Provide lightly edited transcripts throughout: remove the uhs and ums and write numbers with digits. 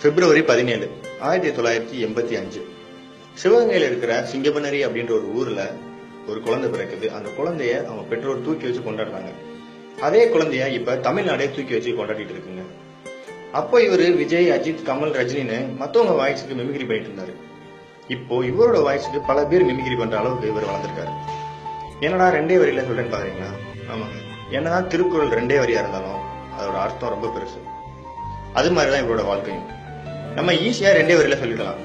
பிப்ரவரி 17, 1985 சிவகங்கையில் இருக்கிற சிங்கப்பனரி அப்படின்ற ஒரு ஊர்ல ஒரு குழந்தை பிறக்குது. அந்த குழந்தைய அவங்க பெற்றோர் தூக்கி வச்சு கொண்டாடுறாங்க. அதே குழந்தைய இப்ப தமிழ்நாடே தூக்கி வச்சு கொண்டாடிட்டு இருக்குங்க. அப்போ இவரு விஜய், அஜித், கமல், ரஜினின்னு மத்தவங்க வாய்ஸுக்கு மிமிகிரி பண்ணிட்டு இருந்தாரு. இப்போ இவரோட வாய்ஸுக்கு பல பேர் மிமிகிரி பண்ற அளவுக்கு இவர் வளர்ந்திருக்காரு. என்னடா ரெண்டே வரியில சொல்றேன்னு பாக்குறீங்களா? ஆமாங்க. என்னதான் திருக்குறள் ரெண்டே வரியா இருந்தாலும் அதோட அர்த்தம் ரொம்ப பெருசு. அது மாதிரிதான் இவரோட வாழ்க்கையும். நம்ம ஈஸியா ரெண்டே வரியில சொல்லிடலாம்.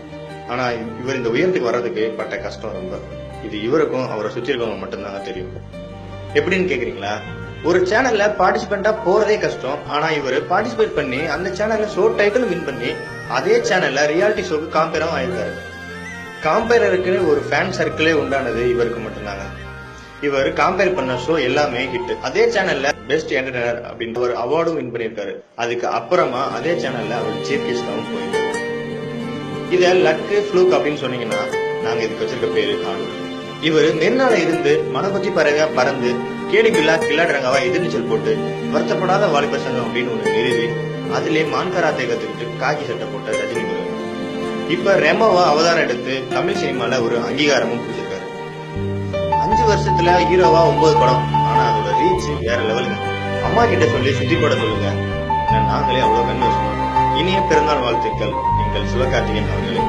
ஆனா இவர் இந்த உயரத்துக்கு வர்றதுக்கு பட்ட கஷ்டம் ரொம்ப. இது இவருக்கும் அவரை சுத்தி இருக்கவங்க மட்டும்தாங்க தெரியும். எப்படின்னு கேக்குறீங்களா? ஒரு சேனல்ல பார்ட்டிசிபெண்டா போறதே கஷ்டம். ஆனா இவர் பார்ட்டிசிபேட் பண்ணி அந்த சேனல்ல ஷோ டைட்டில் வின் பண்ணி அதே சேனல்ல ரியாலிட்டி ஷோக்கு காம்பேரும் ஆயிருக்காரு. காம்பேரருக்கு ஒரு ஃபேன் சர்க்கிளே உண்டானது இவருக்கு மட்டும்தாங்க. இவர் காம்பேர் பண்ண ஷோ எல்லாமே ஹிட். அதே சேனல்ல பெஸ்ட் என்டர்டைனர் அப்படின்ற ஒரு அவார்டும் வின் பண்ணியிருக்காரு. அதுக்கு அப்புறமா அதே சேனல்ல அவர் சீஃப் கெஸ்டாவும் போயிருக்காரு. இத லக்கு ஃப்ளூக் அப்படின்னு சொன்னீங்கன்னா நாங்க இதுக்கு வச்சிருக்க பேரு காணூர். இவர் மெரினால இருந்து மனபத்தி பறவையா பறந்து கேடி பில்லா கில்லாடுறங்காவா எதிர்நீச்சல் போட்டு வருத்தப்படாத வாலிபர் சங்கம் அப்படின்னு ஒண்ணு நிறுவி அதிலே மான்கராத்தை கத்துக்கிட்டு காக்கி சட்டை போட்ட ரஜினி முருகன் இப்ப ரெமோவா அவதாரம் எடுத்து தமிழ் சினிமால ஒரு அங்கீகாரமும் பிடிச்சிருக்காரு. 5 வருஷத்துல ஹீரோவா 9 படம். ஆனா அதோட ரீச் வேற லெவலுங்க. அம்மா கிட்ட சொல்லி சுத்தி போட சொல்லுங்க. நாங்களே அவ்வளவு கன்வெர்ஸ் பண்ணோம். இனிய பிறந்தநாள் வாழ்த்துக்கள் நீங்கள் சிவகார்த்திகேயன் அவர்களே.